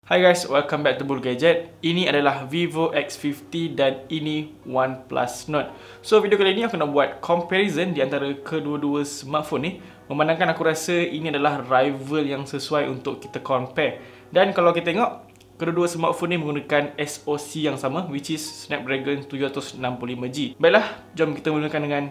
Hai guys, welcome back to Bull Gadget. Ini adalah Vivo X50 dan ini OnePlus Nord. So video kali ini aku nak buat comparison di antara kedua-dua smartphone ni. Memandangkan aku rasa ini adalah rival yang sesuai untuk kita compare. Dan kalau kita tengok, kedua-dua smartphone ni menggunakan SoC yang sama, which is Snapdragon 765G. Baiklah, jom kita mulakan dengan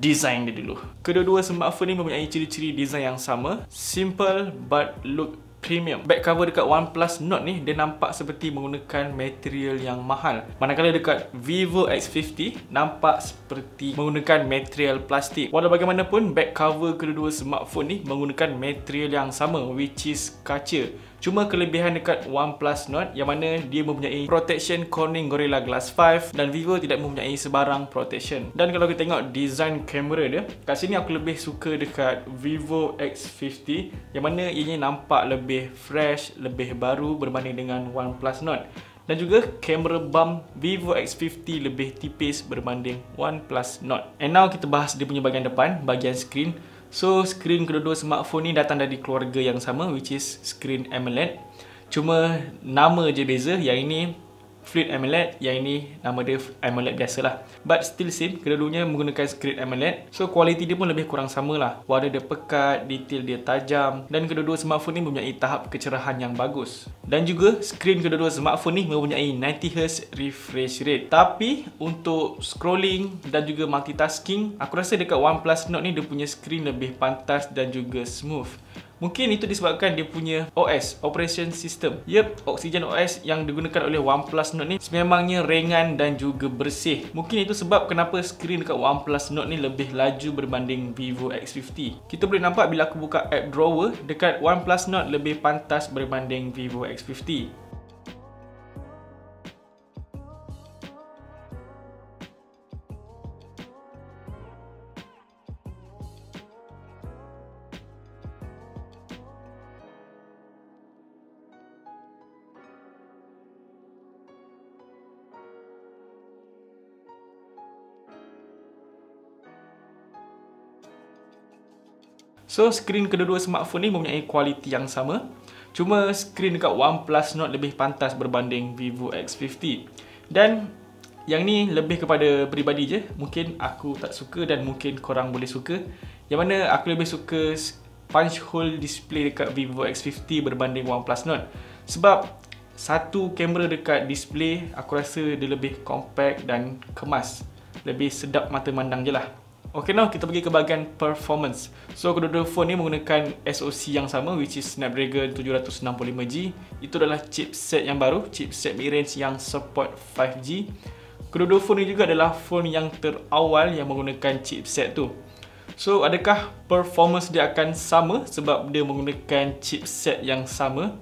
design dia dulu. Kedua-dua smartphone ni mempunyai ciri-ciri design yang sama, simple but look premium. Back cover dekat OnePlus Nord ni dia nampak seperti menggunakan material yang mahal. Manakala dekat Vivo X50 nampak seperti menggunakan material plastik. Walau bagaimanapun back cover kedua-dua smartphone ni menggunakan material yang sama, which is kaca. Cuma kelebihan dekat OnePlus Nord yang mana dia mempunyai protection Corning Gorilla Glass 5 dan Vivo tidak mempunyai sebarang protection. Dan kalau kita tengok design kamera dia, kat sini aku lebih suka dekat Vivo X50 yang mana ianya nampak lebih fresh, lebih baru berbanding dengan OnePlus Nord. Dan juga kamera bump Vivo X50 lebih tipis berbanding OnePlus Nord. And now kita bahas dia punya bahagian depan, bahagian screen. So, skrin kedua-dua smartphone ni datang dari keluarga yang sama, which is skrin AMOLED. Cuma nama je beza, yang ini Fluid AMOLED, yang ini nama dia AMOLED biasalah. But still same, kedua-duanya menggunakan skrin AMOLED. So, kualiti dia pun lebih kurang sama lah. Warna dia pekat, detail dia tajam. Dan kedua-dua smartphone ni mempunyai tahap kecerahan yang bagus. Dan juga, skrin kedua-dua smartphone ni mempunyai 90Hz refresh rate. Tapi, untuk scrolling dan juga multitasking, aku rasa dekat OnePlus Nord ni dia punya skrin lebih pantas dan juga smooth. Mungkin itu disebabkan dia punya OS, Operation System. Yep, Oxygen OS yang digunakan oleh OnePlus Nord ni sememangnya ringan dan juga bersih. Mungkin itu sebab kenapa skrin dekat OnePlus Nord ni lebih laju berbanding Vivo X50. Kita boleh nampak bila aku buka app drawer, dekat OnePlus Nord lebih pantas berbanding Vivo X50. So, skrin kedua-dua smartphone ni mempunyai kualiti yang sama. Cuma skrin dekat OnePlus Nord lebih pantas berbanding Vivo X50. Dan yang ni lebih kepada peribadi je. Mungkin aku tak suka dan mungkin korang boleh suka. Yang mana aku lebih suka punch hole display dekat Vivo X50 berbanding OnePlus Nord. Sebab satu kamera dekat display aku rasa dia lebih compact dan kemas. Lebih sedap mata mandang je lah. Okay, now kita pergi ke bahagian performance. So, kedua-dua phone ni menggunakan SoC yang sama, which is Snapdragon 765G. Itu adalah chipset yang baru, chipset mid-range yang support 5G. Kedua-dua phone ni juga adalah phone yang terawal yang menggunakan chipset tu. So, adakah performance dia akan sama sebab dia menggunakan chipset yang sama?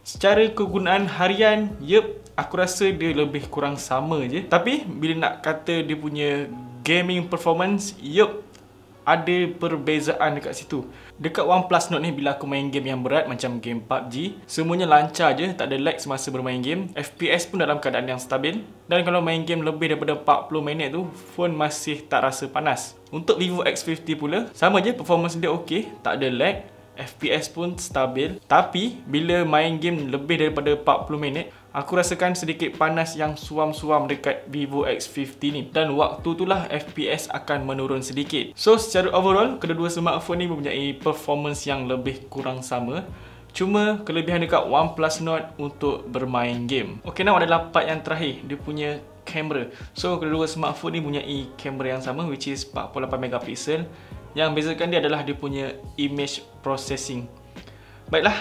Secara kegunaan harian, yep, aku rasa dia lebih kurang sama je. Tapi, bila nak kata dia punya gaming performance, yup, ada perbezaan dekat situ. Dekat OnePlus Nord ni, bila aku main game yang berat macam game PUBG, semuanya lancar je, tak ada lag semasa bermain game. FPS pun dalam keadaan yang stabil. Dan kalau main game lebih daripada 40 minit tu, phone masih tak rasa panas. Untuk Vivo X50 pula, sama je, performance dia okey, tak ada lag. FPS pun stabil. Tapi, bila main game lebih daripada 40 minit, aku rasakan sedikit panas yang suam-suam dekat Vivo X50 ni. Dan waktu itulah FPS akan menurun sedikit. So, secara overall, kedua-dua smartphone ni mempunyai performance yang lebih kurang sama. Cuma, kelebihan dekat OnePlus Nord untuk bermain game. Okay, now adalah part yang terakhir. Dia punya kamera. So, kedua-dua smartphone ni mempunyai kamera yang sama, which is 48MP. Yang bezakan dia adalah dia punya image processing. Baiklah,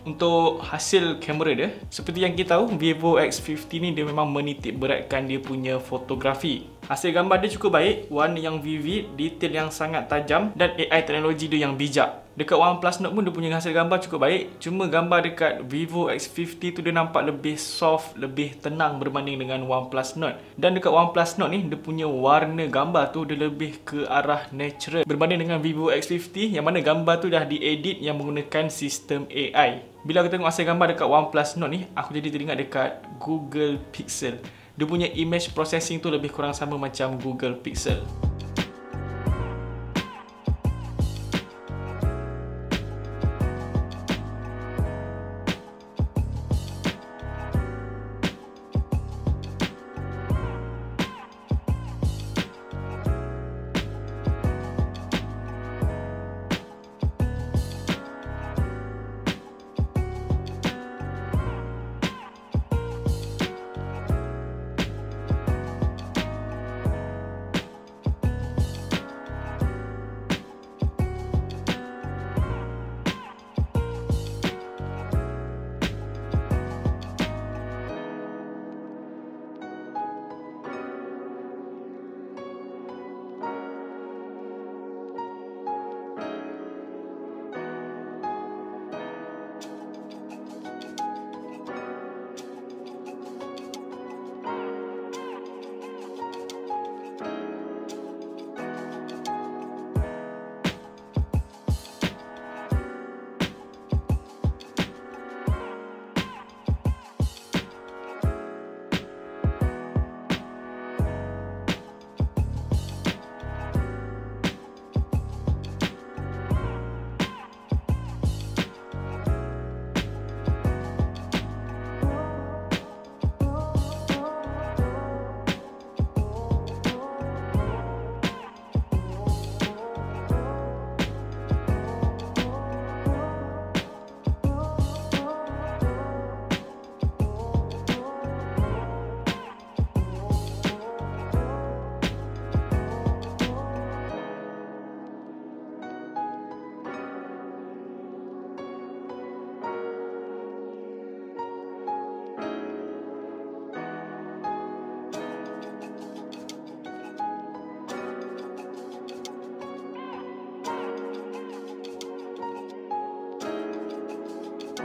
untuk hasil kamera dia, seperti yang kita tahu, Vivo X50 ni dia memang menitik beratkan dia punya fotografi. Hasil gambar dia cukup baik, warna yang vivid, detail yang sangat tajam dan AI teknologi dia yang bijak. Dekat OnePlus Nord pun dia punya hasil gambar cukup baik, cuma gambar dekat Vivo X50 tu dia nampak lebih soft, lebih tenang berbanding dengan OnePlus Nord. Dan dekat OnePlus Nord ni, dia punya warna gambar tu dia lebih ke arah natural berbanding dengan Vivo X50 yang mana gambar tu dah diedit yang menggunakan sistem AI. Bila aku tengok hasil gambar dekat OnePlus Nord ni, aku jadi teringat dekat Google Pixel. Dia punya image processing tu lebih kurang sama macam Google Pixel.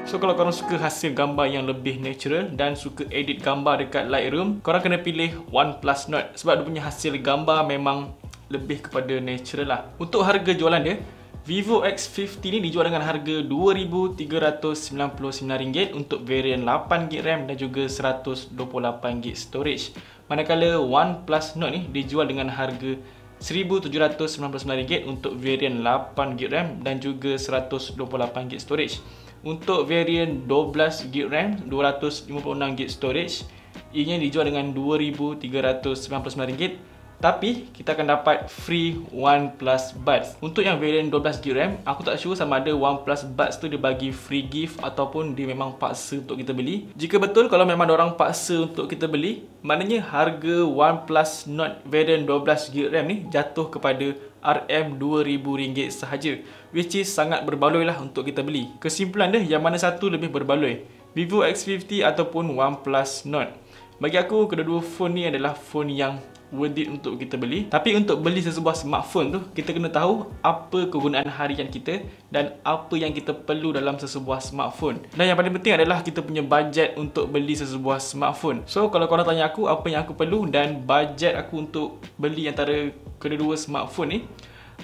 So kalau korang suka hasil gambar yang lebih natural dan suka edit gambar dekat Lightroom, korang kena pilih OnePlus Nord sebab dia punya hasil gambar memang lebih kepada natural lah. Untuk harga jualan dia, Vivo X50 ni dijual dengan harga RM2,399 untuk varian 8GB RAM dan juga 128GB storage. Manakala OnePlus Nord ni dijual dengan harga RM1,799 untuk varian 8GB RAM dan juga 128GB storage. Untuk varian 12GB RAM, 256GB storage, ianya dijual dengan RM2,399. Tapi kita akan dapat free OnePlus Buds. Untuk yang varian 12GB RAM, aku tak sure sama ada OnePlus Buds tu dia bagi free gift ataupun dia memang paksa untuk kita beli. Jika betul kalau memang diorang paksa untuk kita beli, maknanya harga OnePlus Nord varian 12GB RAM ni jatuh kepada RM2,000 sahaja, which is sangat berbaloi lah untuk kita beli. Kesimpulan dia, yang mana satu lebih berbaloi, Vivo X50 ataupun OnePlus Nord? Bagi aku, kedua-dua phone ni adalah phone yang worth it untuk kita beli. Tapi untuk beli sesebuah smartphone tu, kita kena tahu apa kegunaan harian kita dan apa yang kita perlu dalam sesebuah smartphone. Dan yang paling penting adalah kita punya bajet untuk beli sesebuah smartphone. So kalau korang tanya aku apa yang aku perlu dan bajet aku untuk beli antara kedua-dua smartphone ni,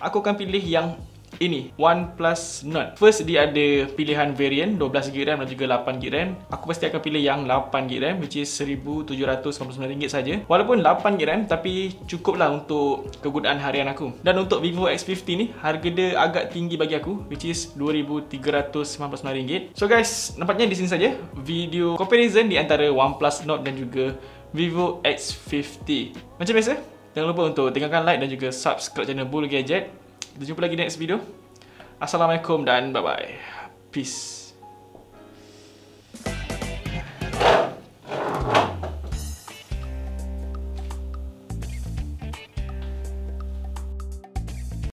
aku akan pilih yang ini, OnePlus Nord. First, dia ada pilihan varian 12GB RAM dan juga 8GB RAM. Aku pasti akan pilih yang 8GB RAM, which is RM1,799 saja. Walaupun 8GB RAM, tapi cukup lah untuk kegunaan harian aku. Dan untuk Vivo X50 ni, harga dia agak tinggi bagi aku, which is RM2,399. So guys, nampaknya di sini saja video comparison di antara OnePlus Nord dan juga Vivo X50. Macam biasa, jangan lupa untuk tinggalkan like dan juga subscribe channel Bull Gadget. Kita jumpa lagi next video. Assalamualaikum dan bye-bye. Peace.